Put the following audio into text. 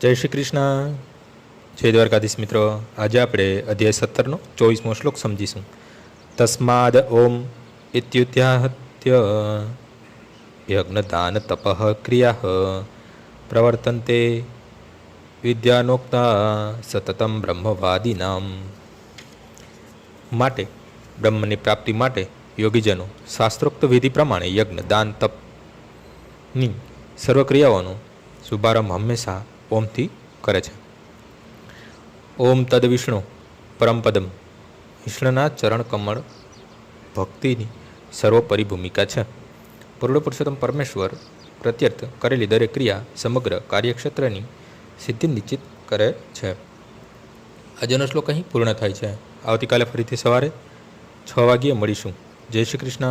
જય શ્રી કૃષ્ણ. જય દ્વારકાધીશ મિત્રો. આજે આપણે અધ્યાય 17નો 24મો શ્લોક સમજીશું. તસ્માદ ઓમ ઇત્યુત્યાહત્ય યજ્ઞદાન તપઃ ક્રિયા પ્રવર્તન્તે વિદ્યાનોક્તા સતતમ બ્રહ્મવાદીનામ. માટે બ્રહ્મની પ્રાપ્તિ માટે યોગીજનો શાસ્ત્રોક્ત વિધિ પ્રમાણે યજ્ઞ દાન તપની સર્વ ક્રિયાઓનો શુભારંભ હંમેશા ઓમથી કરે છે. ઓમ તદ વિષ્ણુ પરમપદમ. વિષ્ણુના ચરણ કમળ ભક્તિની સર્વોપરી ભૂમિકા છે. પૂર્ણ પુરુષોત્તમ પરમેશ્વર પ્રત્યર્થ કરેલી દરેક ક્રિયા સમગ્ર કાર્યક્ષેત્રની સિદ્ધિ નિશ્ચિત કરે છે. આજનો શ્લોક અહીં પૂર્ણ થાય છે. આવતીકાલે ફરીથી સવારે 6 વાગ્યે મળીશું. જય શ્રી કૃષ્ણ.